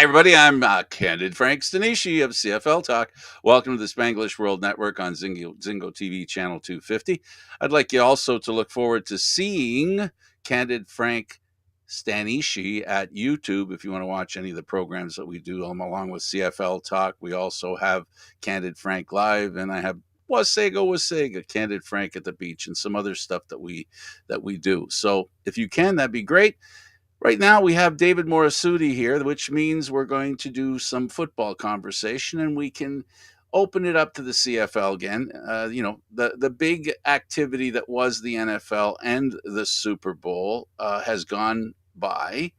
Hi, everybody. I'm Candid Frank Stanisci of CFL Talk. Welcome to the Spanglish World Network on Zingo TV Channel 250. I'd like you also to look forward to seeing Candid Frank Stanisci at YouTube if you want to watch any of the programs that we do along with CFL Talk. We also have Candid Frank Live, and I have Wasega, Candid Frank at the beach, and some other stuff that we do. So if you can, that'd be great. Right now, we have David Morassutti here, which means we're going to do some football conversation, and we can open it up to the CFL again. The big activity that was the NFL and the Super Bowl has gone by.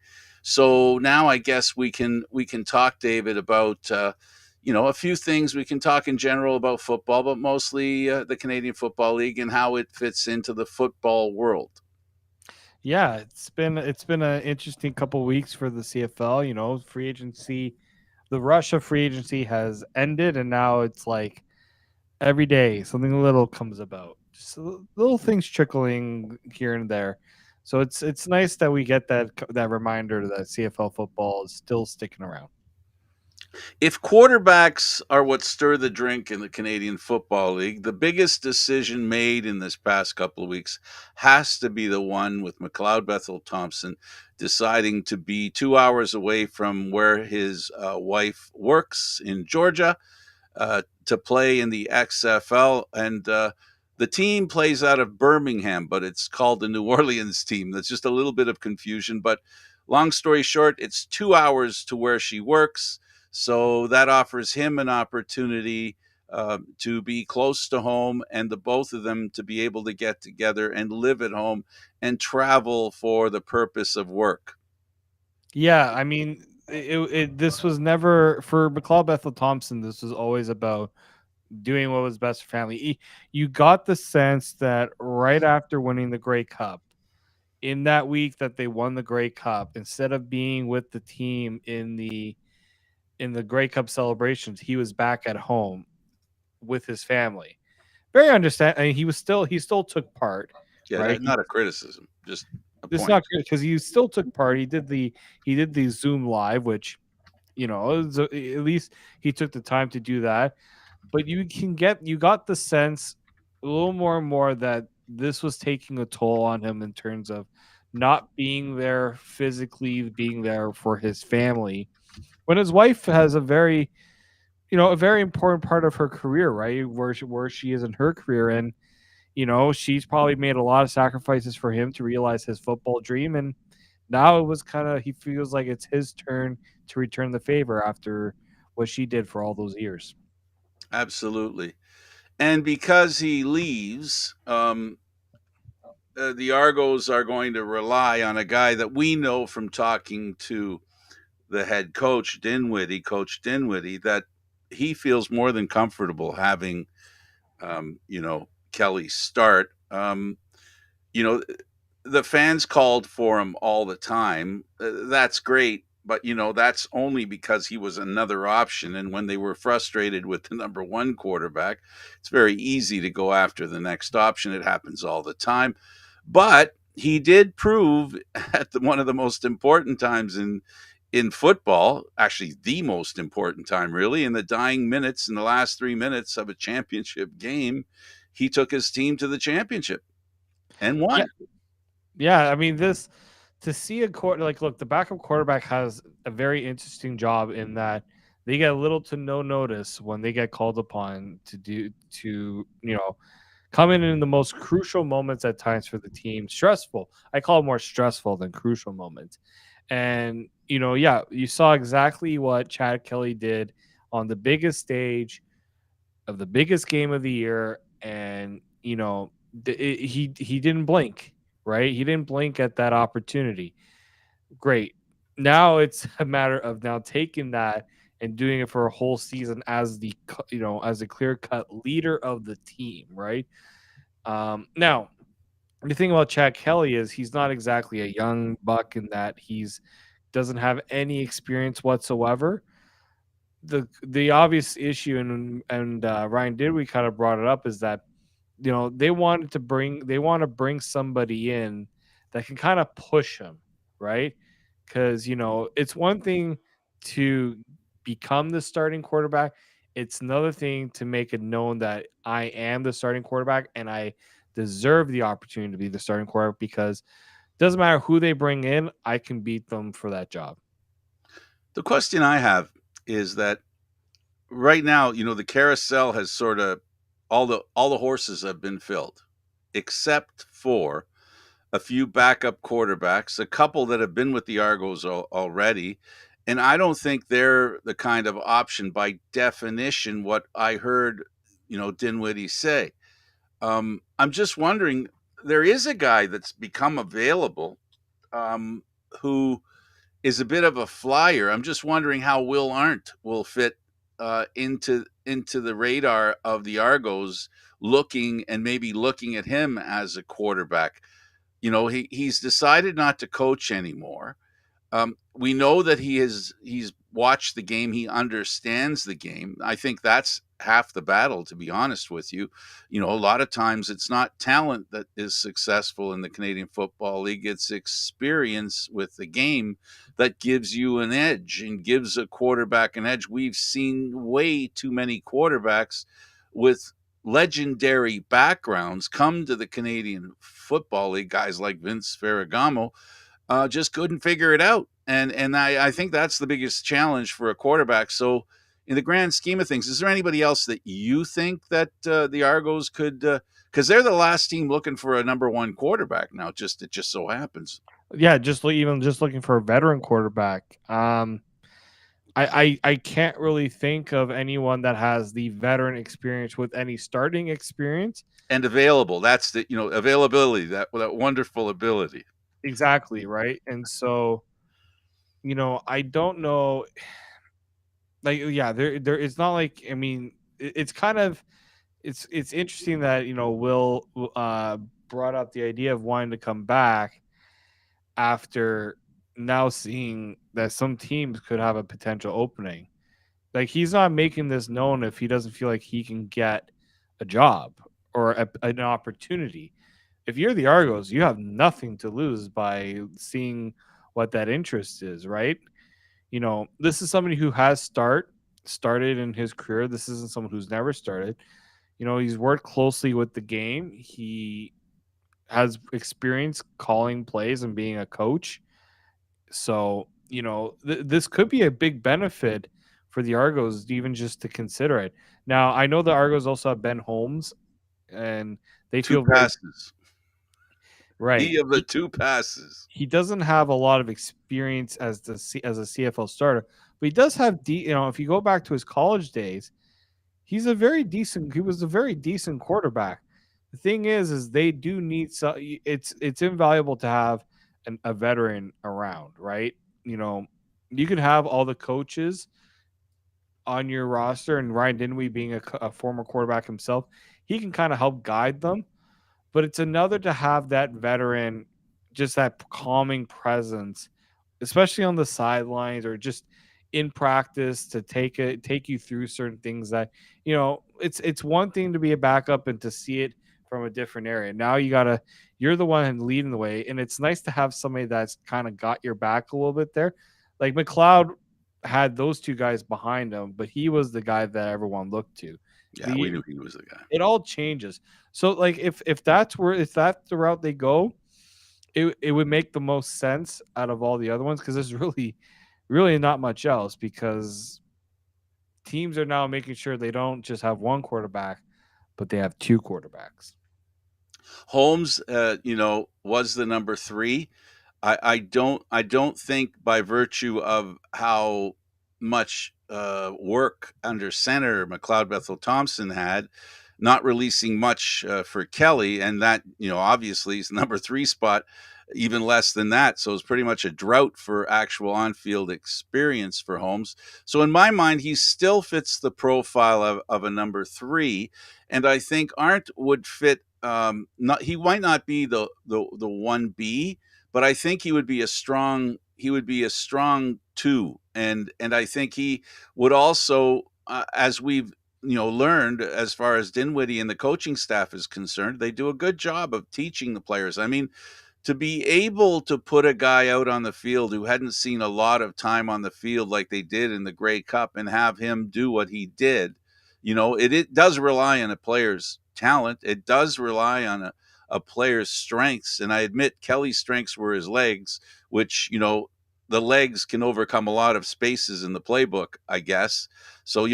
So now I guess we can talk, David, about a few things. We can talk in general about football, but mostly the Canadian Football League and how it fits into the football world. Yeah, it's been an interesting couple weeks for the CFL. Free agency, the rush of free agency has ended, and now it's like every day something little comes about, just little things trickling here and there. So it's nice that we get that reminder that CFL football is still sticking around. If quarterbacks are what stir the drink in the Canadian Football League, the biggest decision made in this past couple of weeks has to be the one with McLeod Bethel Thompson deciding to be 2 hours away from where his wife works in Georgia to play in the XFL. And the team plays out of Birmingham, but it's called the New Orleans team. That's just a little bit of confusion. But long story short, it's 2 hours to where she works. So that offers him an opportunity to be close to home, and the both of them to be able to get together and live at home and travel for the purpose of work. Yeah, I mean, this was never for McLeod Bethel Thompson. This was always about doing what was best for family. You got the sense that right after winning the Grey Cup, in that week that they won the Grey Cup, instead of being with the team in the Grey Cup celebrations, he was back at home with his family. Very understand. I mean, he still took part, Yeah, right? that's not a criticism, just a It's point. not good because he still took part. He did the Zoom live, which at least he took the time to do that. But you got the sense a little more and more that this was taking a toll on him in terms of not being there physically, being there for his family. When his wife has a very important part of her career, right? Where she is in her career, and she's probably made a lot of sacrifices for him to realize his football dream, and now it was kind of he feels like it's his turn to return the favor after what she did for all those years. Absolutely. And because he leaves, the Argos are going to rely on a guy that we know from talking to the head Coach Dinwiddie, that he feels more than comfortable having, Kelly start. You know, the fans called for him all the time. That's great, but that's only because he was another option. And when they were frustrated with the number one quarterback, it's very easy to go after the next option. It happens all the time. But he did prove at one of the most important times in football, actually the most important time, really, in the dying minutes, in the last 3 minutes of a championship game, he took his team to the championship and Yeah, won. yeah. I mean, this to see a quarter like look, the backup quarterback has a very interesting job in that they get little to no notice when they get called upon to come in the most crucial moments at times for the team. Stressful. I call it more stressful than crucial moments. And yeah, you saw exactly what Chad Kelly did on the biggest stage of the biggest game of the year, and he didn't blink, right? He didn't blink at that opportunity. Great. Now it's a matter of now taking that and doing it for a whole season as as a clear cut leader of the team, right? Now the thing about Chad Kelly is he's not exactly a young buck in that he's doesn't have any experience whatsoever. The obvious issue, and Ryan did we kind of brought it up, is that they want to bring somebody in that can kind of push him, right? Because it's one thing to become the starting quarterback. It's another thing to make it known that I am the starting quarterback and I deserve the opportunity to be the starting quarterback, because it doesn't matter who they bring in, I can beat them for that job. The question I have is that right now, the carousel has sort of all the horses have been filled, except for a few backup quarterbacks, a couple that have been with the Argos already, and I don't think they're the kind of option by definition. What I heard, Dinwiddie say. I'm just wondering. There is a guy that's become available, um, who is a bit of a flyer. I'm just wondering how Will Arndt will fit into the radar of the Argos, looking at him as a quarterback. He's decided not to coach anymore. We know that he's watched the game. He understands the game. I think that's half the battle, to be honest with you. A lot of times it's not talent that is successful in the Canadian Football League. It's experience with the game that gives you an edge and gives a quarterback an edge. We've seen way too many quarterbacks with legendary backgrounds come to the Canadian Football League, guys like Vince Ferragamo, just couldn't figure it out. And I think that's the biggest challenge for a quarterback. So, in the grand scheme of things, is there anybody else that you think that the Argos could? Because they're the last team looking for a number one quarterback now. It just so happens. Yeah, even just looking for a veteran quarterback. I can't really think of anyone that has the veteran experience with any starting experience. And available. That's the availability. That wonderful ability. Exactly, right? And so, I don't know. Like, yeah, there. It's not like, I mean, it's kind of, it's interesting that Will brought up the idea of wanting to come back after now seeing that some teams could have a potential opening. Like, he's not making this known if he doesn't feel like he can get a job or an opportunity. If you're the Argos, you have nothing to lose by seeing what that interest is, right? This is somebody who has started in his career. This isn't someone who's never started. He's worked closely with the game. He has experience calling plays and being a coach. So, this could be a big benefit for the Argos, even just to consider it. Now, I know the Argos also have Ben Holmes, and they Two feel very passes. right. He of the two passes. He doesn't have a lot of experience as as a CFL starter, but he does have if you go back to his college days, he was a very decent quarterback. The thing is they do need it's invaluable to have a veteran around, right? You know, you can have all the coaches on your roster, and Ryan Dinwiddie being a former quarterback himself, he can kind of help guide them. But it's another to have that veteran, just that calming presence, especially on the sidelines or just in practice, to take you through certain things that it's one thing to be a backup and to see it from a different area. Now you're the one leading the way, and it's nice to have somebody that's kind of got your back a little bit there. Like McLeod had those two guys behind him, but he was the guy that everyone looked to. Yeah, we The knew he was the guy. It all changes. So, like, if that's the route they go, it would make the most sense out of all the other ones, because there's really not much else, because teams are now making sure they don't just have one quarterback, but they have two quarterbacks. Holmes, was the number three. I don't think, by virtue of how much work under center McLeod Bethel Thompson had, not releasing much for Kelly, and that obviously is the number three spot, even less than that. So it's pretty much a drought for actual on-field experience for Holmes. So in my mind, he still fits the profile of a number three, and I think Arndt would fit. Not he might not be the 1B, but I think he would be a strong two, and I think he would also, as we've learned, as far as Dinwiddie and the coaching staff is concerned, they do a good job of teaching the players. I mean, to be able to put a guy out on the field who hadn't seen a lot of time on the field like they did in the Grey Cup and have him do what he did, it does rely on a player's talent. It does rely on a player's strengths. And I admit Kelly's strengths were his legs, which, the legs can overcome a lot of spaces in the playbook, I guess. So,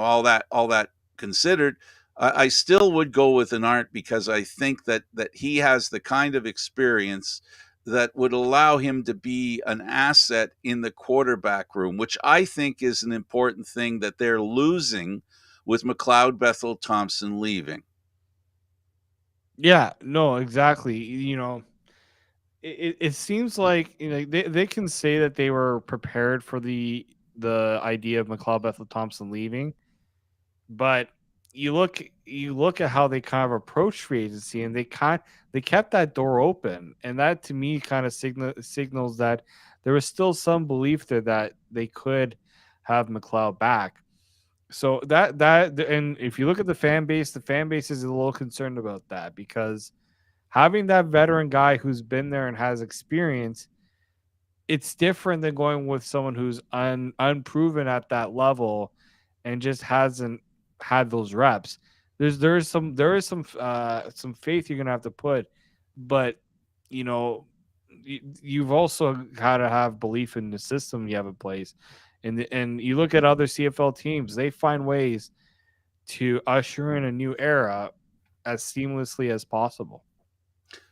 all that considered, I still would go with an Arndt because I think that he has the kind of experience that would allow him to be an asset in the quarterback room, which I think is an important thing that they're losing with McLeod Bethel Thompson leaving. Yeah, no, exactly. It seems like they can say that they were prepared for the idea of McLeod Bethel Thompson leaving, but you look at how they kind of approached free agency, and they kept that door open, and that to me kind of signals that there was still some belief there that they could have McLeod back. So and if you look at the fan base is a little concerned about that because having that veteran guy who's been there and has experience, it's different than going with someone who's unproven at that level and just hasn't had those reps. There is some faith you're gonna have to put, but you know you've also got to have belief in the system you have in place. And you look at other CFL teams, they find ways to usher in a new era as seamlessly as possible.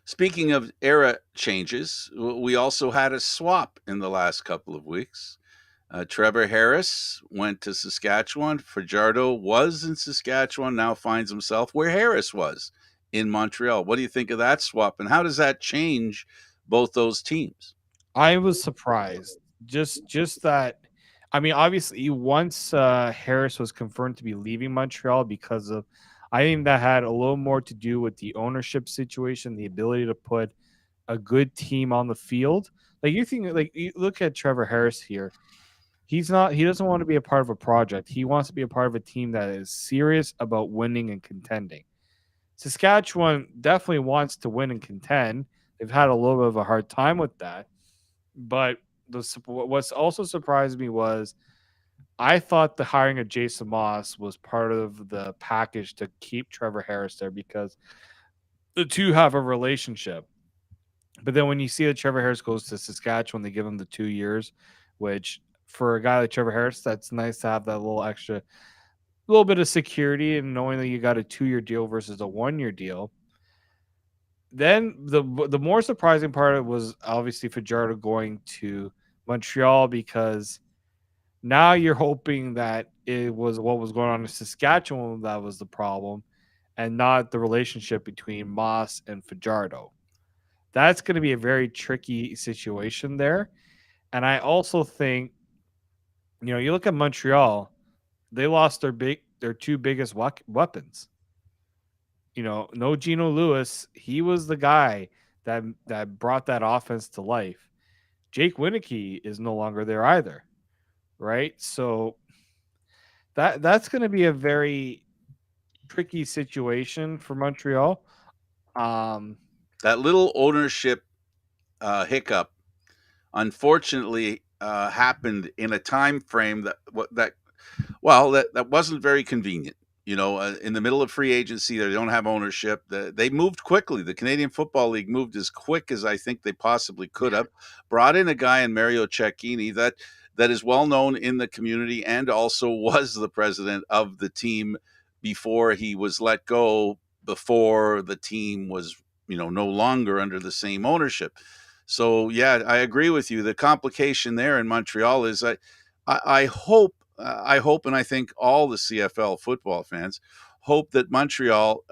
Speaking of era changes, we also had a swap in the last couple of weeks. Trevor Harris went to Saskatchewan. Fajardo was in Saskatchewan, now finds himself where Harris was in Montreal. What do you think of that swap, and how does that change both those teams? I was surprised. Just that. I mean, obviously, once Harris was confirmed to be leaving Montreal because of, I think that had a little more to do with the ownership situation, the ability to put a good team on the field. Like you look at Trevor Harris here. He's not. He doesn't want to be a part of a project. He wants to be a part of a team that is serious about winning and contending. Saskatchewan definitely wants to win and contend. They've had a little bit of a hard time with that. But what's also surprised me was I thought the hiring of Jason Moss was part of the package to keep Trevor Harris there because the two have a relationship. But then when you see that Trevor Harris goes to Saskatchewan, they give him the 2 years, which for a guy like Trevor Harris, that's nice to have that little extra, little bit of security and knowing that you got a 2 year deal versus a 1 year deal. Then the more surprising part was obviously Fajardo going to Montreal because now you're hoping that it was what was going on in Saskatchewan that was the problem and not the relationship between Moss and Fajardo. That's going to be a very tricky situation there. And I also think, you look at Montreal, they lost their two biggest weapons. No Geno Lewis. He was the guy that brought that offense to life. Jake Winicki is no longer there either, right? So that's going to be a very tricky situation for Montreal. Um, That little ownership hiccup, unfortunately, happened in a time frame that wasn't very convenient. In the middle of free agency, they don't have ownership. They moved quickly. The Canadian Football League moved as quick as I think they possibly could have. Brought in a guy in Mario Cecchini that is well known in the community and also was the president of the team before he was let go. Before the team was no longer under the same ownership. So yeah, I agree with you. The complication there in Montreal is I hope, and I think all the CFL football fans hope that Montreal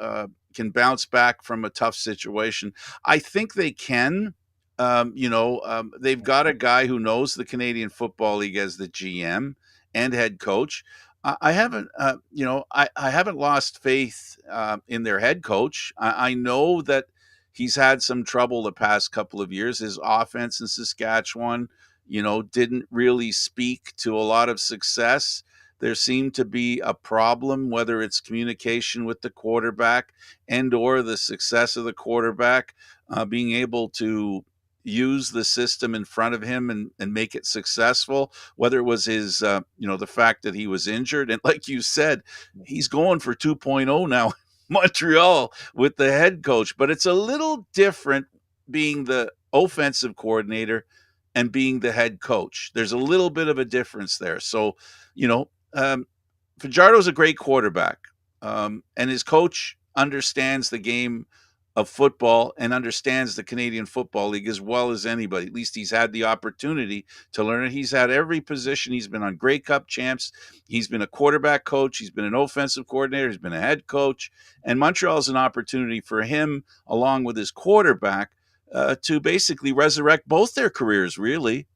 can bounce back from a tough situation. I think they can. They've got a guy who knows the Canadian Football League as the GM and head coach. I haven't, I haven't lost faith in their head coach. I know that he's had some trouble the past couple of years. His offense in Saskatchewan, didn't really speak to a lot of success. there seemed to be a problem, whether it's communication with the quarterback and or the success of the quarterback being able to use the system in front of him and make it successful, whether it was his the fact that he was injured. And like you said, he's going for 2.0 now Montreal with the head coach, but it's a little different being the offensive coordinator and being the head coach. There's a little bit of a difference there. So, you know, Fajardo's a great quarterback, and his coach understands the game of football and understands the Canadian Football League as well as anybody. At least he's had the opportunity to learn it. He's had every position. He's been on Grey Cup champs. He's been a quarterback coach. He's been an offensive coordinator. He's been a head coach. And Montreal is an opportunity for him, along with his quarterback, to basically resurrect both their careers, really.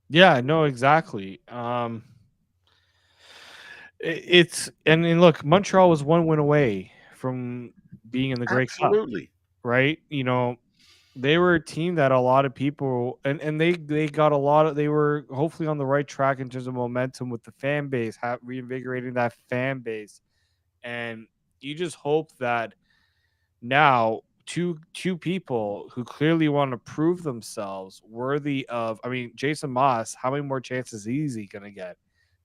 Yeah, no, exactly. It's and look, Montreal was one win away from being in the Grey Cup, Absolutely. right? They were a team that a lot of people and they got a lot of they were hopefully on the right track in terms of momentum with the fan base, reinvigorating that fan base. And you just hope that now two people who clearly want to prove themselves worthy of, I mean, Jason Moss, how many more chances is he going to get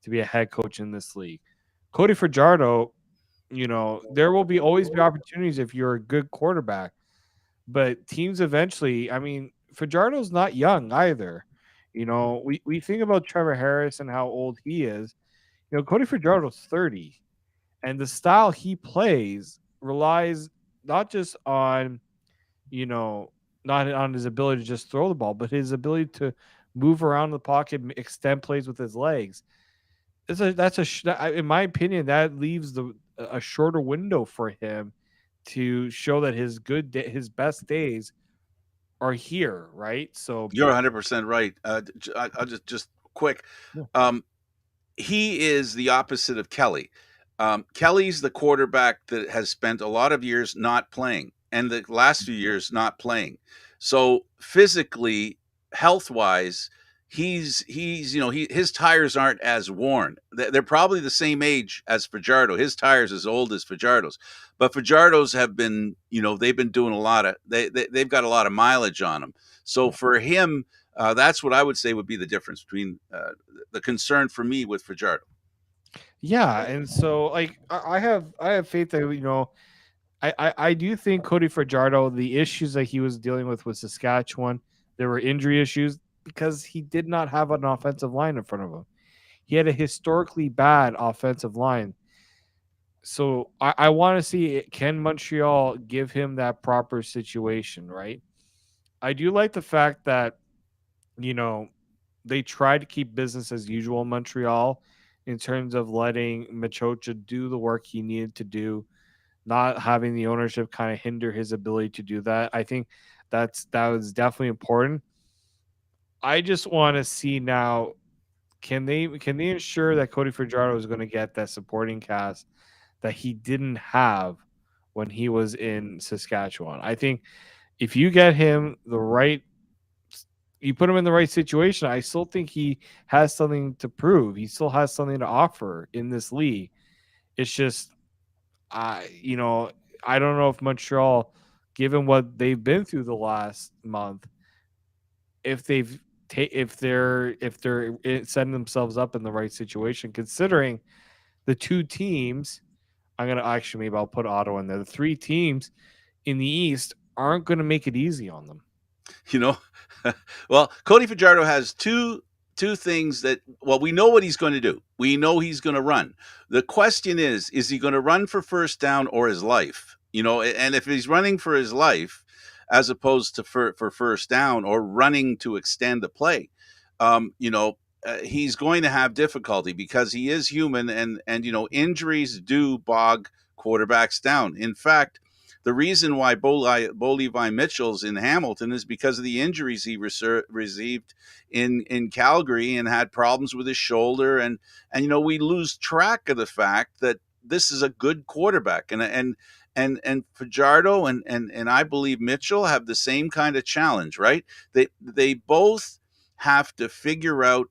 to be a head coach in this league? Cody Fajardo, there will be always be opportunities if you're a good quarterback, but teams eventually, I mean, Fajardo's not young either. We think about Trevor Harris and how old he is. Cody Fajardo's 30, and the style he plays relies not just on, you know, not on his ability to just throw the ball, but his ability to move around the pocket, extend plays with his legs. In my opinion, that leaves a shorter window for him to show that his best days are here, right? So You're 100% right. I'll just quick. yeah. Um, he is the opposite of Kelly. Kelly's the quarterback that has spent a lot of years not playing, and the last few years not playing. So physically, health wise, he's his tires aren't as worn. They're probably the same age as Fajardo. His tires as old as Fajardo's, but Fajardo's have been they've been doing a lot of they've got a lot of mileage on them. So for him, that's what I would say would be the difference between the concern for me with Fajardo. Yeah, and so like I have faith that I do think Cody Fajardo, the issues that he was dealing with Saskatchewan, there were injury issues because he did not have an offensive line in front of him. He had a historically bad offensive line. So I want to see, can Montreal give him that proper situation, right? I do like the fact that, you know, they tried to keep business as usual in Montreal in terms of letting Machocha do the work he needed to do, not having the ownership kind of hinder his ability to do that. I think that was definitely important. I just want to see now, can they ensure that Cody Fajardo is going to get that supporting cast that he didn't have when he was in Saskatchewan? I think if you get him you put him in the right situation, I still think he has something to prove. He still has something to offer in this league. It's just, I don't know if Montreal, given what they've been through the last month, if they're setting themselves up in the right situation, considering the two teams. I'm gonna actually, maybe I'll put Ottawa in there. The three teams in the East aren't going to make it easy on them. you know well, Cody Fajardo has two things that, well, we know what he's going to do. We know he's going to run. The question is he going to run for first down or his life? And if he's running for his life as opposed to for first down or running to extend the play, he's going to have difficulty because he is human, and injuries do bog quarterbacks down. In fact, the reason why Bo Levi Mitchell's in Hamilton is because of the injuries he received in Calgary and had problems with his shoulder, and we lose track of the fact that this is a good quarterback, and Fajardo and I believe Mitchell have the same kind of challenge, right? They both have to figure out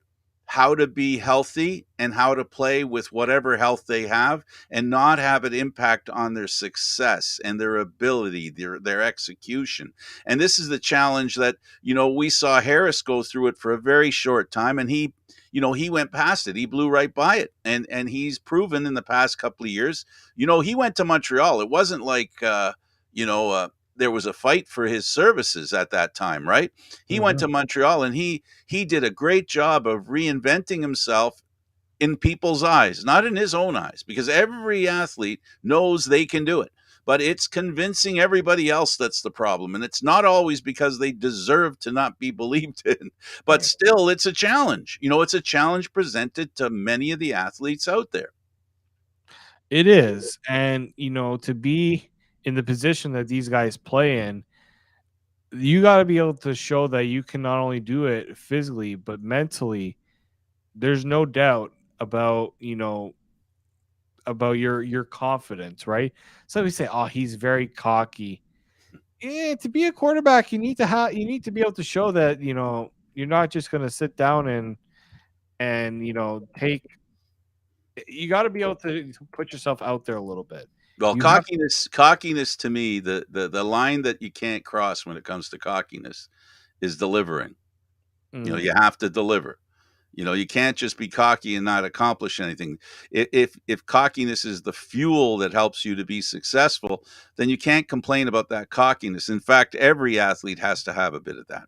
how to be healthy and how to play with whatever health they have and not have it impact on their success and their ability, their execution. And this is the challenge that, we saw Harris go through it for a very short time, and he went past it. He blew right by it. And he's proven in the past couple of years, he went to Montreal. It wasn't like you know, there was a fight for his services at that time, right? He went Mhm. to Montreal, and he did a great job of reinventing himself in people's eyes, not in his own eyes, because every athlete knows they can do it. But it's convincing everybody else that's the problem. And it's not always because they deserve to not be believed in. But still, it's a challenge. It's a challenge presented to many of the athletes out there. It is, and to be in the position that these guys play in, you got to be able to show that you can not only do it physically but mentally. There's no doubt about about your confidence, right? So we say, "Oh, he's very cocky." Yeah, to be a quarterback, you need to be able to show that you're not just going to sit down and take. You got to be able to put yourself out there a little bit. Well, You have cockiness to me, the line that you can't cross when it comes to cockiness is delivering. mm, You have to deliver. You can't just be cocky and not accomplish anything. If cockiness is the fuel that helps you to be successful, then you can't complain about that cockiness. In fact, every athlete has to have a bit of that.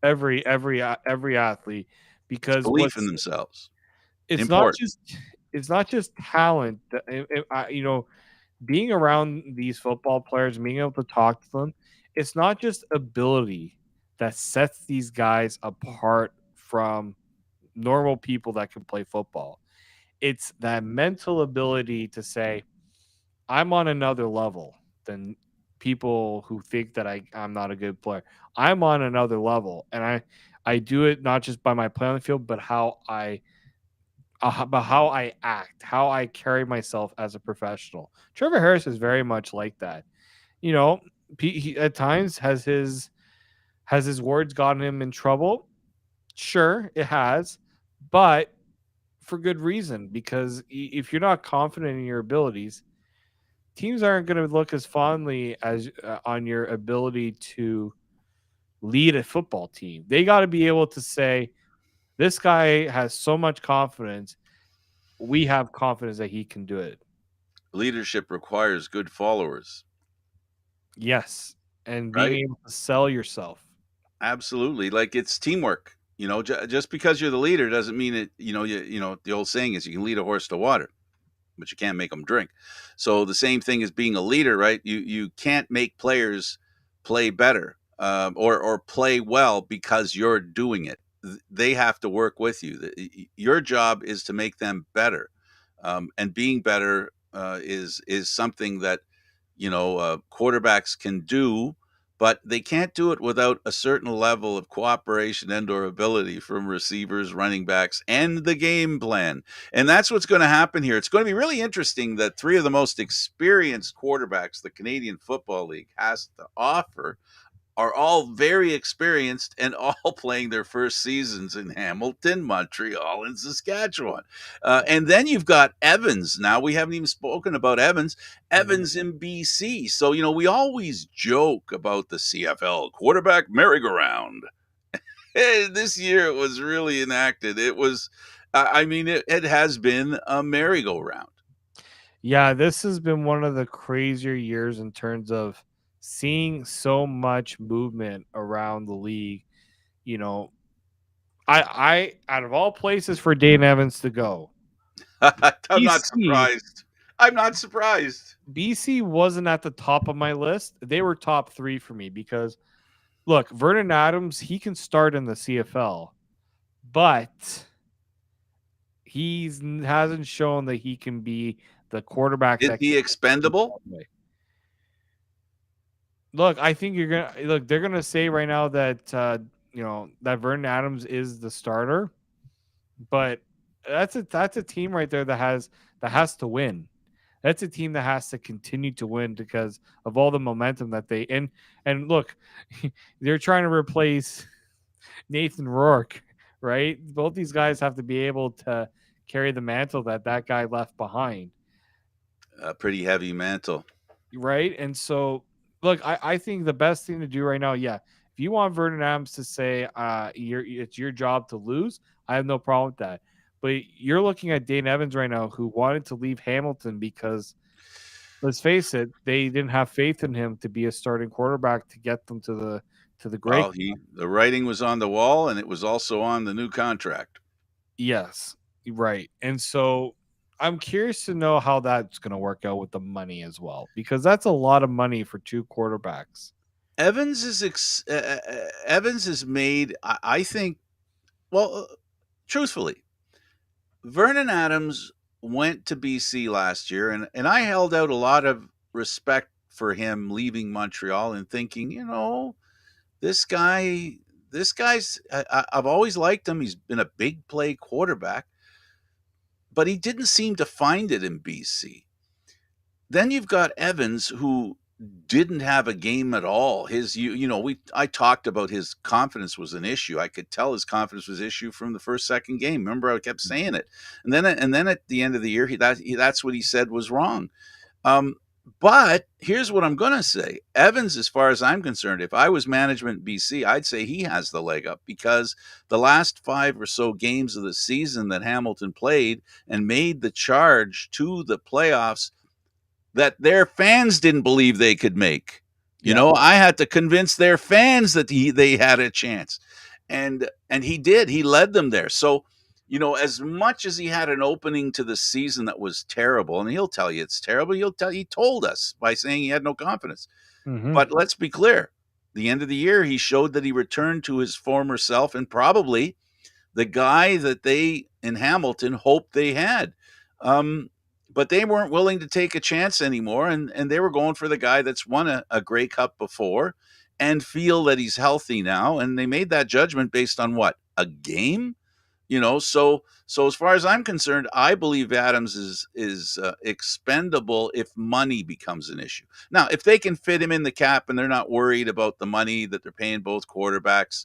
every athlete, It's because belief in themselves. it's not Important. just it's not just talent. Being around these football players, being able to talk to them, it's not just ability that sets these guys apart from normal people that can play football. It's that mental ability to say, I'm on another level than people who think that I'm not a good player. I'm on another level, and I do it not just by my play on the field, but how I act, how I carry myself as a professional. Trevor Harris is very much like that. You know, he at times has his words gotten him in trouble. Sure, it has, but for good reason, because if you're not confident in your abilities, teams aren't going to look as fondly as on your ability to lead a football team. They got to be able to say, this guy has so much confidence. We have confidence that he can do it. Leadership requires good followers, Yes. And being right? able to sell yourself. Absolutely. Like, it's teamwork. Just because you're the leader doesn't mean it. The old saying is, you can lead a horse to water, but you can't make them drink. So the same thing as being a leader, right? You can't make players play better, or play well because you're doing it. They have to work with you. Your job is to make them better, and being better is something that quarterbacks can do, but they can't do it without a certain level of cooperation and/or ability from receivers, running backs, and the game plan. And that's what's going to happen here. It's going to be really interesting that three of the most experienced quarterbacks the Canadian Football League has to offer are all very experienced and all playing their first seasons in Hamilton, Montreal, and Saskatchewan. And then you've got Evans. Now, we haven't even spoken about Evans. Mhm. Evans in BC. So, we always joke about the CFL quarterback merry-go-round. Hey, this year it was really enacted. It was, I mean, it has been a merry-go-round. Yeah, this has been one of the crazier years in terms of seeing so much movement around the league. You know, out of all places for Dane Evans to go, I'm not BC surprised. I'm not surprised. BC wasn't at the top of my list. They were top 3 for me because look, Vernon Adams, he can start in the CFL, but he's hasn't shown that he can be the quarterback Is that he can execute expendable? all the way. Look, I think you're gonna look. They're gonna say right now that that Vernon Adams is the starter, but that's a team right there that has to win. That's a team that has to continue to win because of all the momentum that they and look, they're trying to replace Nathan Rourke, right? Both these guys have to be able to carry the mantle that that guy left behind, A pretty heavy mantle. right? And so, look, I think the best thing to do right now, yeah, if you want Vernon Adams to say, it's your job to lose, I have no problem with that. But you're looking at Dane Evans right now, who wanted to leave Hamilton because, let's face it, they didn't have faith in him to be a starting quarterback to get them to the Grey Well, Cup. the writing was on the wall, and it was also on the new contract. Yes, right. And so I'm curious to know how that's going to work out with the money as well, because that's a lot of money for two quarterbacks. Evans is made. I think. Well, truthfully, Vernon Adams went to BC last year, and I held out a lot of respect for him leaving Montreal and thinking, this guy, this guy's. I've always liked him. He's been a big play quarterback, but he didn't seem to find it in BC. Then you've got Evans, who didn't have a game at all. I talked about his confidence was an issue. I could tell his confidence was an issue from the second game. Remember, I kept saying it, and then at the end of the year, that's what he said was wrong. Um, but here's what I'm going to say: Evans, as far as I'm concerned, if I was management in BC, I'd say he has the leg up, because the last 5 or so games of the season that Hamilton played and made the charge to the playoffs that their fans didn't believe they could make. Yeah. I had to convince their fans that they had a chance, and he did. He led them there. So, as much as he had an opening to the season that was terrible, and he'll tell you it's terrible. He told us by saying he had no confidence. Mm-hmm. But let's be clear: the end of the year, he showed that he returned to his former self, and probably the guy that they in Hamilton hoped they had. Um, but they weren't willing to take a chance anymore, and they were going for the guy that's won a Grey Cup before and feel that he's healthy now. And they made that judgment based on what? A game? So as far as I'm concerned, I believe Adams is expendable if money becomes an issue. Now, if they can fit him in the cap and they're not worried about the money that they're paying both quarterbacks,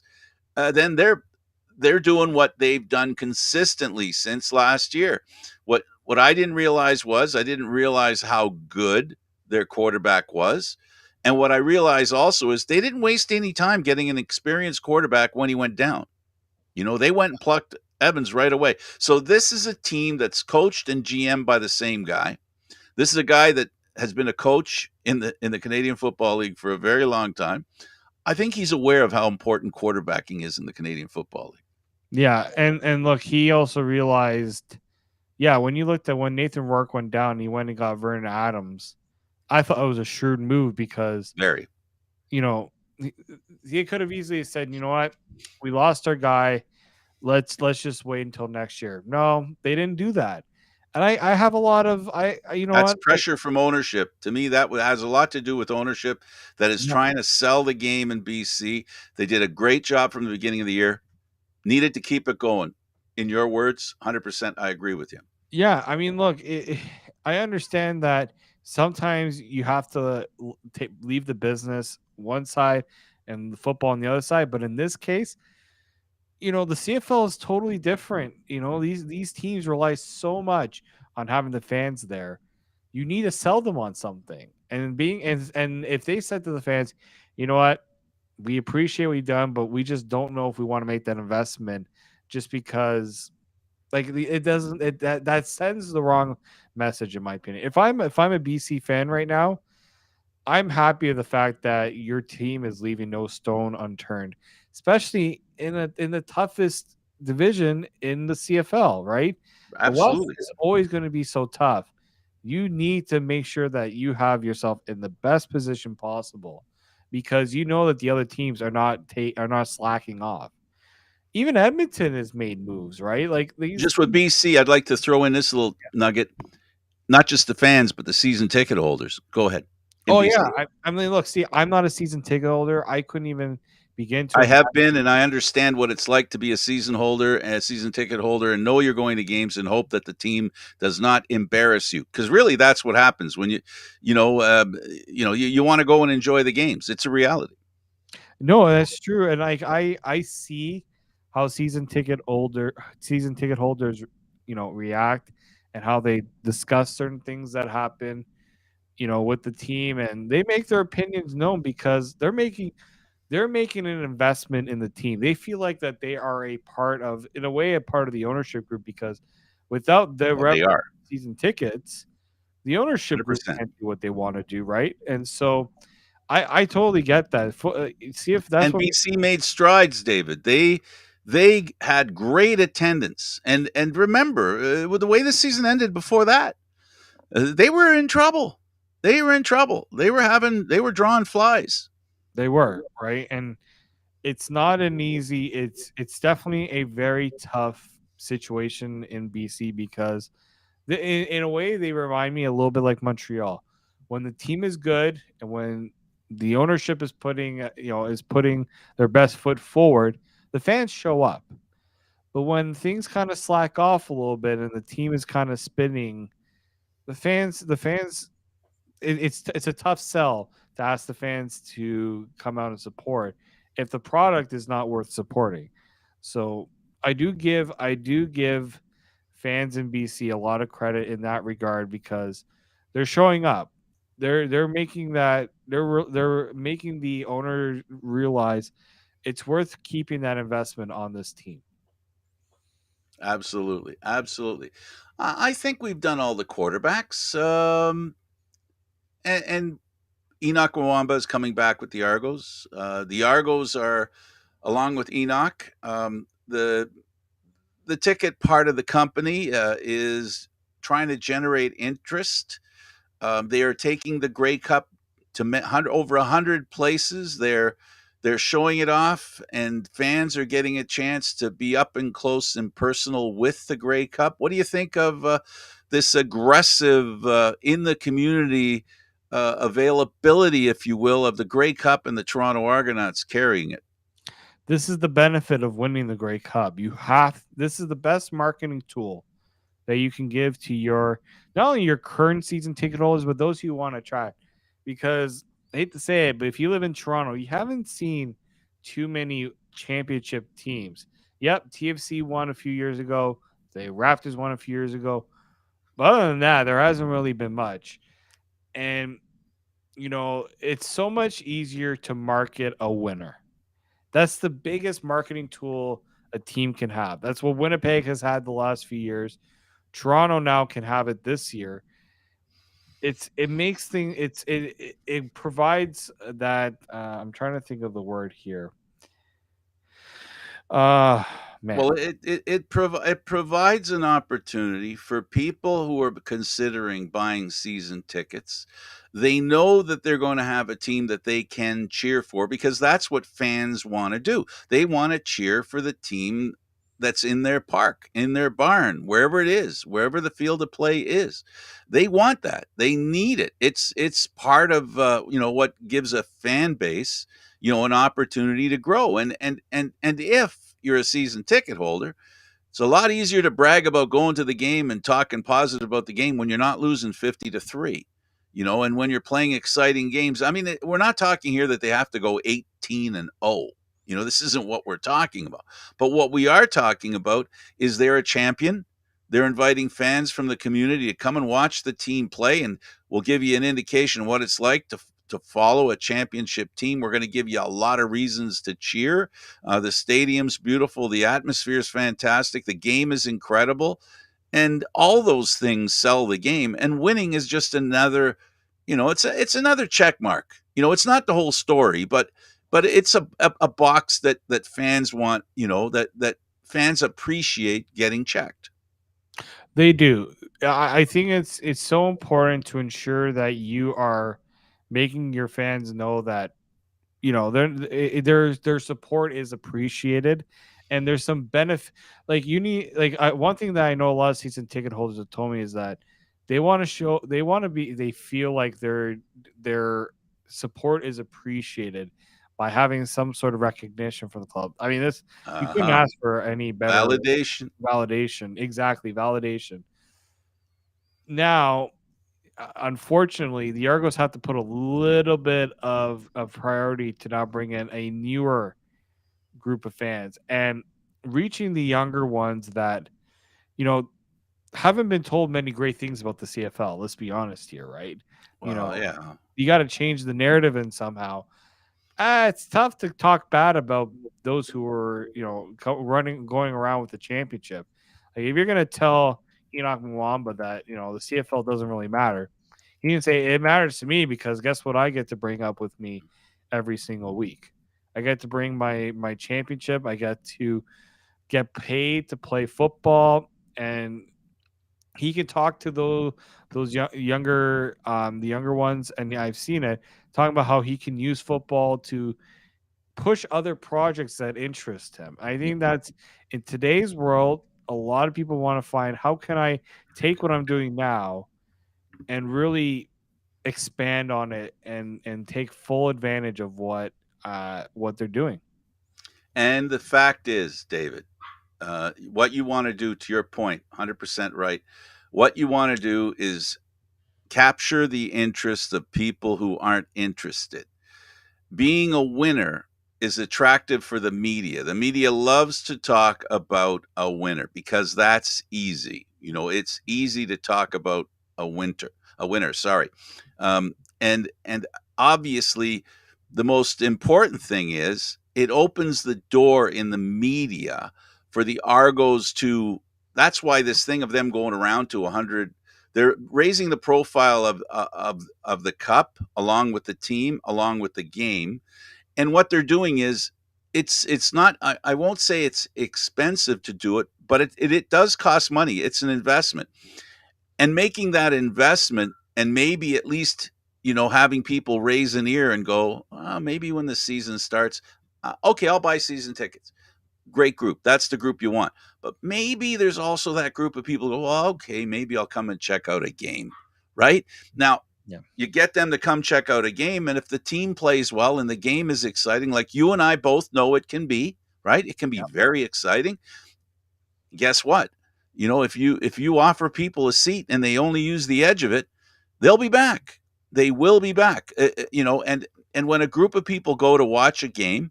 then they're doing what they've done consistently since last year. What I didn't realize was I didn't realize how good their quarterback was. And what I realized also is they didn't waste any time getting an experienced quarterback when he went down. They went and plucked Evans right away. So this is a team that's coached and GM by the same guy. This is a guy that has been a coach in the Canadian Football League for a very long time. I think he's aware of how important quarterbacking is in the Canadian Football League. Yeah, and look, he also realized, yeah, when you looked at when Nathan Rourke went down, he went and got Vernon Adams. I thought it was a shrewd move because, Very. He could have easily said, you know what, we lost our guy. Let's just wait until next year. No, they didn't do that. And I have a lot of That's pressure from ownership. To me, that has a lot to do with ownership that is trying to sell the game in BC. They did a great job from the beginning of the year. Needed to keep it going. In your words, 100%, I agree with you. Yeah, I mean, look, I understand that sometimes you have to leave the business one side and the football on the other side, but in this case, the CFL is totally different. These teams rely so much on having the fans there. You need to sell them on something. And if they said to the fans, you know what, we appreciate what you've done, but we just don't know if we want to make that investment just because it doesn't that sends the wrong message in my opinion. If I'm a BC fan right now, I'm happy with the fact that your team is leaving no stone unturned, especially in the toughest division in the CFL, right? The West Absolutely. is always going to be so tough. You need to make sure that you have yourself in the best position possible because you know that the other teams are not slacking off. Even Edmonton has made moves, right? Like these. Just with BC, I'd like to throw in this little nugget. Not just the fans, but the season ticket holders. Go ahead. Oh yeah, I mean, look, see, I'm not a season ticket holder. I couldn't even begin to. I have been, and I understand what it's like to be a season holder and a season ticket holder, and know you're going to games and hope that the team does not embarrass you. Because really, that's what happens when you want to go and enjoy the games. It's a reality. No, that's true, and I see how season ticket holders, react, and how they discuss certain things that happen, with the team, and they make their opinions known because they're making an investment in the team. They feel like that they are a part of, in a way, a part of the ownership group because without the Well, they revenue are season tickets, the ownership group 100%. can't do what they want to do, right? And so I totally get that. See if that's And what BC made strides, David. They had great attendance, and remember, with the way the season ended before that, they were in trouble. They were in trouble. They were drawing flies. they were, right? And it's not an easy. It's definitely a very tough situation in BC because in a way they remind me a little bit like Montreal. When the team is good and when the ownership is putting their best foot forward, the fans show up. But when things kind of slack off a little bit and the team is kind of spinning, the fans it's a tough sell to ask the fans to come out and support if the product is not worth supporting. So I do give fans in BC a lot of credit in that regard because they're showing up. They're making that they're making the owner realize it's worth keeping that investment on this team. Absolutely, absolutely. I think we've done all the quarterbacks, and Enoch Mwamba is coming back with the Argos. The Argos are, along with Enoch, the ticket part of the company is trying to generate interest. They are taking the Grey Cup to over 100 places. They're showing it off, and fans are getting a chance to be up and close and personal with the Grey Cup. What do you think of this aggressive in the community availability, if you will, of the Grey Cup and the Toronto Argonauts carrying it? This is the benefit of winning the Grey Cup. This is the best marketing tool that you can give to your not only your current season ticket holders, but those who want to try. Because I hate to say it, but if you live in Toronto, you haven't seen too many championship teams. Yep, TFC won a few years ago. The Raptors won a few years ago. But other than that, there hasn't really been much. And it's so much easier to market a winner. That's the biggest marketing tool a team can have. That's what Winnipeg has had the last few years. Toronto now can have it this year. It makes things it provides that I'm trying to think of the word here. Uh man. Well, it provides an opportunity for people who are considering buying season tickets. They know that they're going to have a team that they can cheer for because that's what fans want to do. They want to cheer for the team that's in their park, in their barn, wherever it is, wherever the field of play is. They want that. They need it. It's part of what gives a fan base an opportunity to grow. And if you're a season ticket holder, it's a lot easier to brag about going to the game and talking positive about the game when you're not losing 50-3. And when you're playing exciting games. I mean, we're not talking here that they have to go 18-0. This isn't what we're talking about. But what we are talking about is they're a champion. They're inviting fans from the community to come and watch the team play, and we'll give you an indication of what it's like to follow a championship team. We're going to give you a lot of reasons to cheer. The stadium's beautiful. The atmosphere is fantastic. The game is incredible. And all those things sell the game. And winning is just another, it's another check mark. It's not the whole story, but it's a box that fans want, that fans appreciate getting checked. They do. I think it's so important to ensure that you are making your fans know that their support is appreciated, and there's some benefit. Like you need one thing that I know a lot of season ticket holders have told me is that they feel like their support is appreciated by having some sort of recognition from the club. I mean, this you couldn't Uh-huh. ask for any better Validation. validation. Exactly, validation. Now, unfortunately, the Argos have to put a little bit of priority to now bring in a newer group of fans. And reaching the younger ones that, you know, haven't been told many great things about the CFL. Let's be honest here, right? You Well, know, yeah. you got to change the narrative and somehow. It's tough to talk bad about those who are, running, going around with the championship. Like if you're gonna tell Enoch Mwamba that the CFL doesn't really matter, you can say it matters to me because guess what? I get to bring up with me every single week. I get to bring my championship. I get to get paid to play football, and he can talk to those younger the younger ones, and I've seen it talking about how he can use football to push other projects that interest him. I think that's in today's world, a lot of people want to find how can I take what I'm doing now and really expand on it and take full advantage of what they're doing. And the fact is, David, what you want to do, to your point, 100% right. What you want to do is capture the interest of people who aren't interested. Being a winner is attractive for the media. The media loves to talk about a winner because that's easy. It's easy to talk about a winner. Sorry, and obviously, the most important thing is it opens the door in the media for the Argos to. That's why this thing of them going around to 100, they're raising the profile of the cup along with the team, along with the game. And what they're doing is it's not, I won't say it's expensive to do it, but it does cost money. It's an investment. And making that investment and maybe at least, having people raise an ear and go, maybe when the season starts, okay, I'll buy season tickets. Great group. That's the group you want. But maybe there's also that group of people who go, well, okay, maybe I'll come and check out a game. Right? Now, Yeah. you get them to come check out a game. And if the team plays well and the game is exciting, like you and I both know it can be, right? It can be Yeah. very exciting. Guess what? If you offer people a seat and they only use the edge of it, they'll be back. They will be back. And when a group of people go to watch a game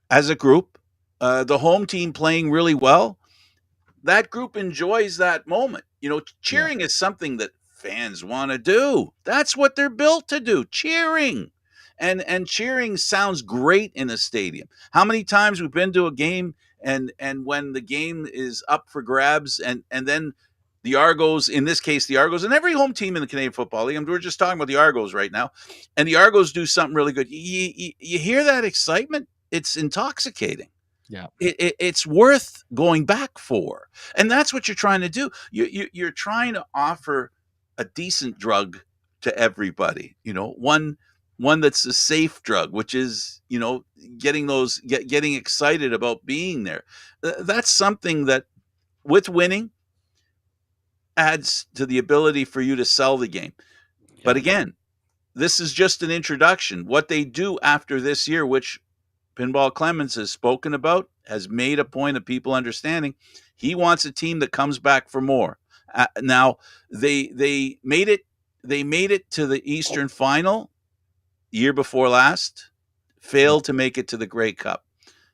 as a group, the home team playing really well, that group enjoys that moment. Yeah. Cheering is something that fans want to do. That's what they're built to do, cheering. And cheering sounds great in a stadium. How many times we've been to a game and when the game is up for grabs and then the Argos, in this case, the Argos, and every home team in the Canadian Football League, and we're just talking about the Argos right now, and the Argos do something really good. You hear that excitement? It's intoxicating. Yeah. It's worth going back for, and that's what you're trying to do. You're trying to offer a decent drug to everybody. One that's a safe drug, which is getting excited about being there. That's something that, with winning, adds to the ability for you to sell the game. But Yeah. again, this is just an introduction. What they do after this year, which Pinball Clemens has spoken about, has made a point of people understanding. He wants a team that comes back for more. Now they made it to the Eastern Final year before last, Yep. failed to make it to the Grey Cup.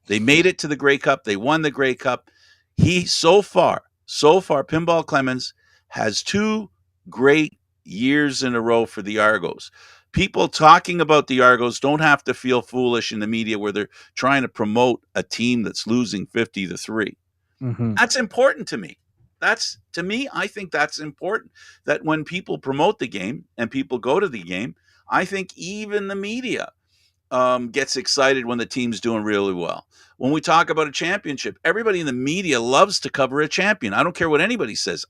They made it to the Grey Cup. They won the Grey Cup. He so far, Pinball Clemens has two great years in a row for the Argos. People talking about the Argos don't have to feel foolish in the media where they're trying to promote a team that's losing 50-3. Hmm. That's important to me. That's to me, I think that's important that when people promote the game and people go to the game, I think even the media gets excited when the team's doing really well. When we talk about a championship, everybody in the media loves to cover a champion. I don't care what anybody says.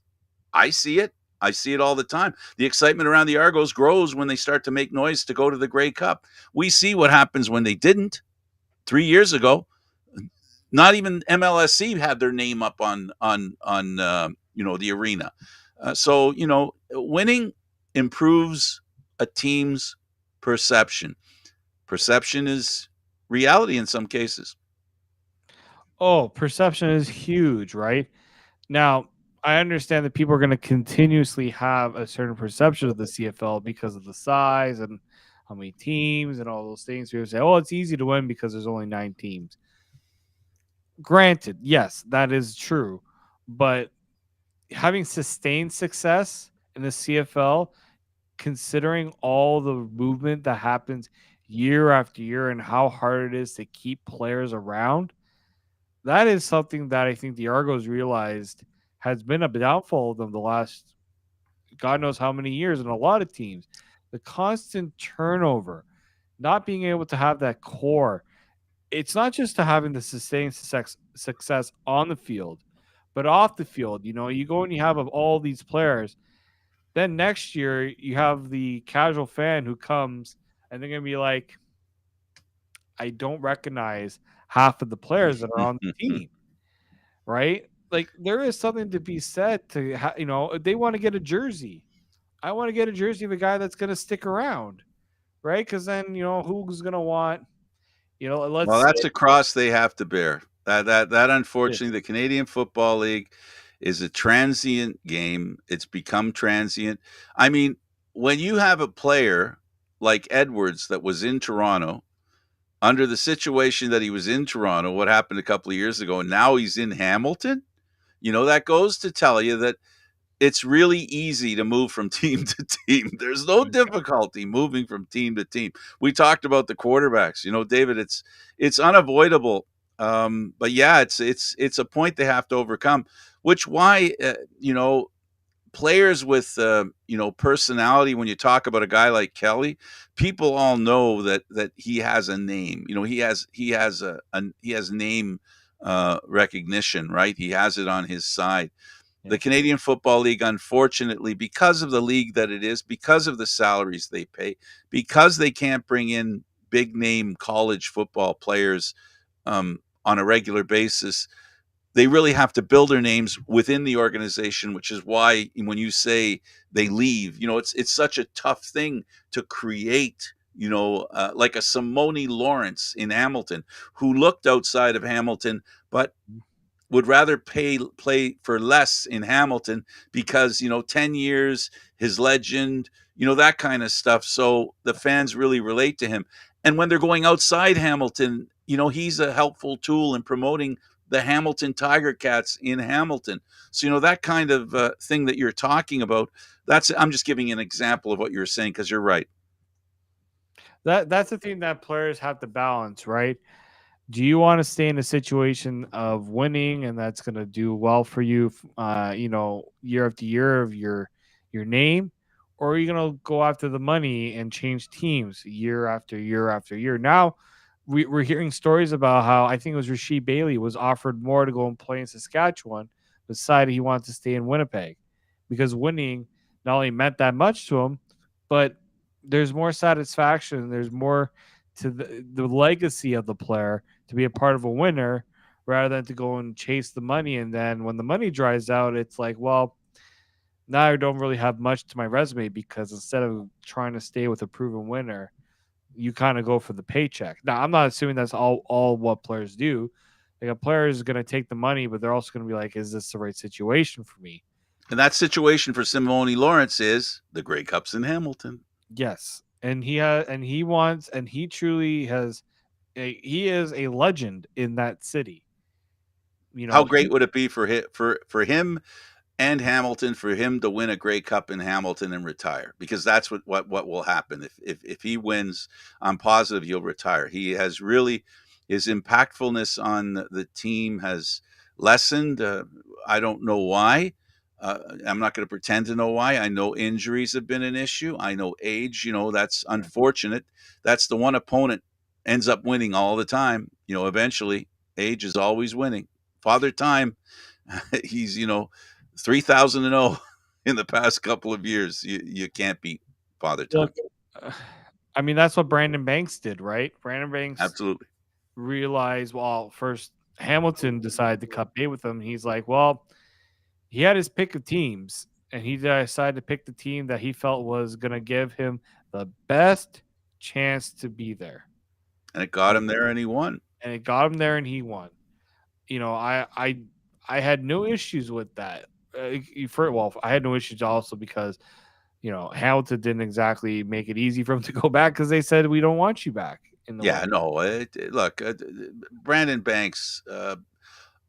I see it. I see it all the time. The excitement around the Argos grows when they start to make noise to go to the Grey Cup. We see what happens when they didn't 3 years ago. Not even MLSC had their name up on the arena. So winning improves a team's perception. Perception is reality in some cases. Oh, perception is huge, right? Now, I understand that people are going to continuously have a certain perception of the CFL because of the size and how many teams and all those things. People say, "Oh, it's easy to win because there's only 9 teams." Granted, yes, that is true, but having sustained success in the CFL, considering all the movement that happens year after year and how hard it is to keep players around, that is something that I think the Argos realized has been a downfall of them the last God knows how many years in a lot of teams. The constant turnover, not being able to have that core. It's not just to having the sustained success on the field, but off the field. You know, you go and you have all these players. Then next year, you have the casual fan who comes and they're going to be like, I don't recognize half of the players that are on the team, right? Like, there is something to be said to, they want to get a jersey. I want to get a jersey of a guy that's going to stick around, right? Because then, who's going to want, let's Well, say, that's a cross they have to bear. That yeah, unfortunately, the Canadian Football League is a transient game. It's become transient. I mean, when you have a player like Edwards that was in Toronto under the situation that he was in Toronto, what happened a couple of years ago, and now he's in Hamilton, that goes to tell you that it's really easy to move from team to team. There's no difficulty moving from team to team. We talked about the quarterbacks. David, it's unavoidable. But yeah, it's a point they have to overcome. Which why players with personality. When you talk about a guy like Kelly, people all know that he has a name. He has name recognition, right? He has it on his side. The yeah, Canadian Football League, unfortunately, because of the league that it is, because of the salaries they pay, because they can't bring in big name college football players on a regular basis, they really have to build their names within the organization, which is why when you say they leave, it's such a tough thing to create. Like a Simone Lawrence in Hamilton, who looked outside of Hamilton, but would rather play for less in Hamilton because 10 years, his legend, that kind of stuff. So the fans really relate to him. And when they're going outside Hamilton, he's a helpful tool in promoting the Hamilton Tiger Cats in Hamilton. So that kind of thing that you're talking about, I'm just giving an example of what you're saying because you're right. that's the thing that players have to balance, right? Do you want to stay in a situation of winning and that's going to do well for you, year after year of your name, or are you going to go after the money and change teams year after year after year? Now, we're hearing stories about how I think it was Rasheed Bailey was offered more to go and play in Saskatchewan, decided he wanted to stay in Winnipeg because winning not only meant that much to him, but there's more satisfaction. There's more to the legacy of the player to be a part of a winner rather than to go and chase the money. And then when the money dries out, it's like, well, now I don't really have much to my resume because instead of trying to stay with a proven winner, you kind of go for the paycheck. Now, I'm not assuming that's all what players do. Like a player is going to take the money, but they're also going to be like, is this the right situation for me? And that situation for Simone Lawrence is the Grey Cups in Hamilton. Yes. And he wants, and he truly has, he is a legend in that city. You How know, great would it be for him and Hamilton, for him to win a Grey Cup in Hamilton and retire? Because that's what will happen if he wins. I'm positive he'll retire. He has really, his impactfulness on the team has lessened. I don't know why. I'm not going to pretend to know why. I know injuries have been an issue. I know age. That's unfortunate. That's the one opponent ends up winning all the time. Eventually, age is always winning. Father Time, he's 3,000-0 in the past couple of years. You can't beat Father Time. look, uh, I mean, that's what Brandon Banks did, right? Brandon Banks Absolutely. realized, well, first Hamilton decided to cut bait with him. He's like, well, he had his pick of teams, and he decided to pick the team that he felt was going to give him the best chance to be there. And it got And, him there and he won. and it got him there, and he won. I had no issues with that. I had no issues also because Hamilton didn't exactly make it easy for him to go back because they said we don't want you back in the Yeah, West. no. Look, Brandon Banks.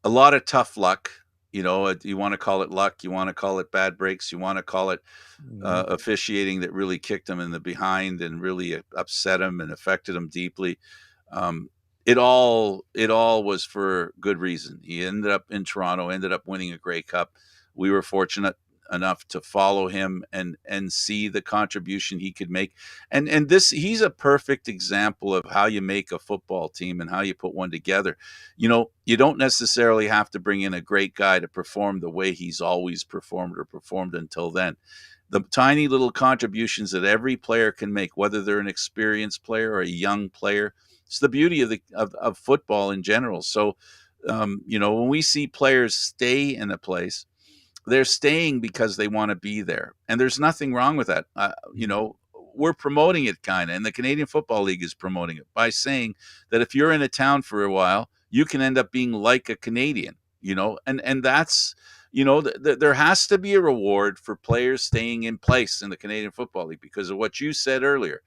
a lot of tough luck. You want to call it luck, you want to call it bad breaks, you want to call it Mhm. officiating that really kicked him in the behind and really upset him and affected him deeply. Um, it all was for good reason. He ended up in Toronto, ended up winning a Grey Cup. We were fortunate enough to follow him and see the contribution he could make. And this he's a perfect example of how you make a football team and how you put one together. You don't necessarily have to bring in a great guy to perform the way he's always performed or performed until then. The tiny little contributions that every player can make, whether they're an experienced player or a young player, it's the beauty of football in general. So, when we see players stay in a place, they're staying because they want to be there, and there's nothing wrong with that. We're promoting it kind of, and the Canadian Football League is promoting it by saying that if you're in a town for a while, you can end up being like a Canadian. And that's there has to be a reward for players staying in place in the Canadian Football League because of what you said earlier.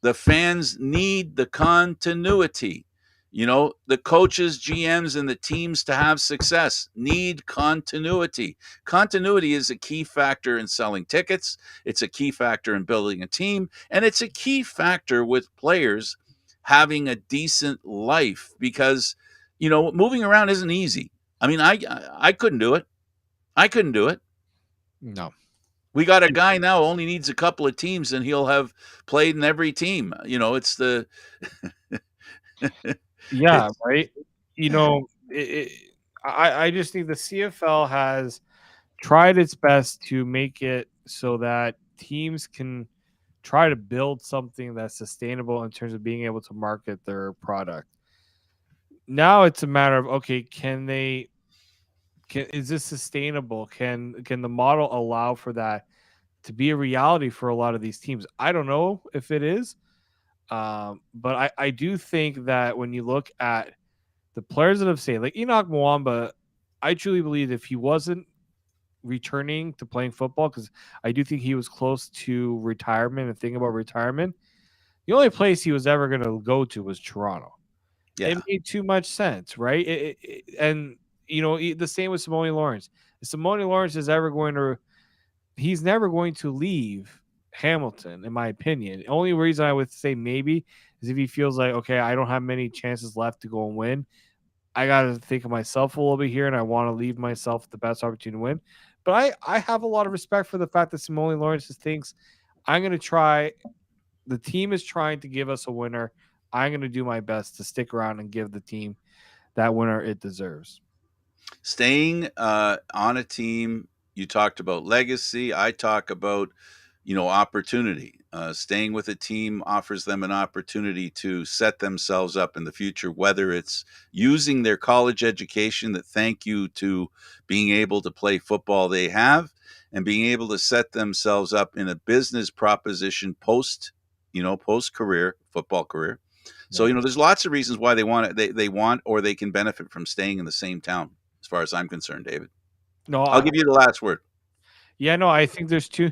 The fans need the continuity. The coaches, GMs, and the teams to have success need continuity. Continuity is a key factor in selling tickets. It's a key factor in building a team. And it's a key factor with players having a decent life because, moving around isn't easy. I mean, I couldn't do it. I couldn't do it. No. We got a guy now who only needs a couple of teams and he'll have played in every team. It's the Yeah, it's right. I just think the CFL has tried its best to make it so that teams can try to build something that's sustainable in terms of being able to market their product. Now it's a matter of, okay, is this sustainable? Can the model allow for that to be a reality for a lot of these teams? I don't know if it is. But I do think that when you look at the players that have stayed, like Enoch Mwamba, I truly believe if he wasn't returning to playing football, because I do think he was close to retirement and thinking about retirement, the only place he was ever going to go to was Toronto. It yeah, made too much sense, right? And the same with Simone Lawrence. If Simone Lawrence is ever going to, he's never going to leave Hamilton, in my opinion. The only reason I would say maybe is if he feels like, okay, I don't have many chances left to go and win. I got to think of myself a little bit here, and I want to leave myself the best opportunity to win. But I have a lot of respect for the fact that Simone Lawrence thinks I'm going to try. The team is trying to give us a winner. I'm going to do my best to stick around and give the team that winner it deserves. staying on a team. You talked about legacy. I talk about opportunity. Staying with a team offers them an opportunity to set themselves up in the future, whether it's using their college education that thank you to being able to play football they have and being able to set themselves up in a business proposition post career football career. So Yeah. there's lots of reasons why they want it. They want or they can benefit from staying in the same town. As far as I'm concerned, David, No, I'll give you the last word. yeah, no, I think there's two.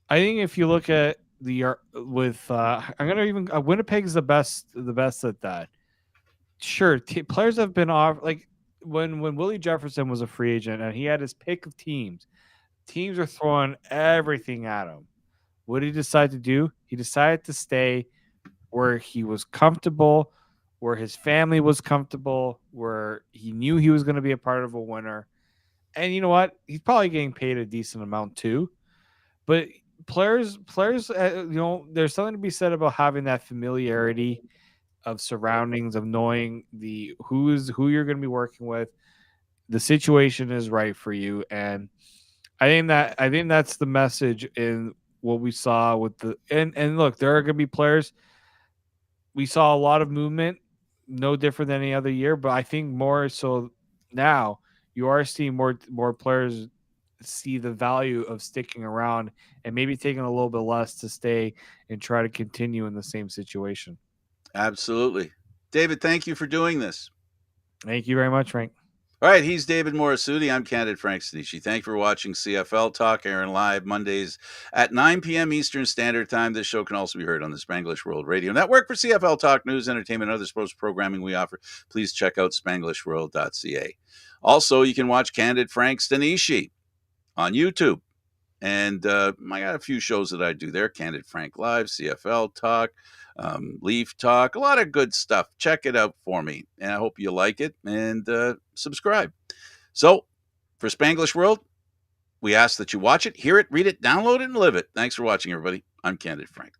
I think if you look at with I'm gonna even Winnipeg is the best at that. Sure, players have been off like when Willie Jefferson was a free agent and he had his pick of teams. Teams are throwing everything at him. What did he decide to do? He decided to stay where he was comfortable, where his family was comfortable, where he knew he was going to be a part of a winner. And you know what? He's probably getting paid a decent amount too. But players, there's something to be said about having that familiarity of surroundings, of knowing who you're going to be working with. The situation is right for you, and I think that's the message in what we saw with the and look, there are going to be players. We saw a lot of movement, no different than any other year, but I think more so now you are seeing more players see the value of sticking around and maybe taking a little bit less to stay and try to continue in the same situation. Absolutely, David. Thank you for doing this. Thank you very much, Frank. All right, he's David Morassutti. I'm Candid Frank Stanisci. Thank you for watching CFL Talk, airing live Mondays at 9 p.m. Eastern Standard Time. This show can also be heard on the Spanglish World Radio Network. For CFL Talk news, entertainment, and other sports programming we offer, please check out SpanglishWorld.ca. Also, you can watch Candid Frank Stanisci on YouTube. And I got a few shows that I do there. Candid Frank Live, CFL Talk, Leaf Talk, a lot of good stuff. Check it out for me. And I hope you like it and subscribe. So for Spanglish World, we ask that you watch it, hear it, read it, download it, and live it. Thanks for watching, everybody. I'm Candid Frank.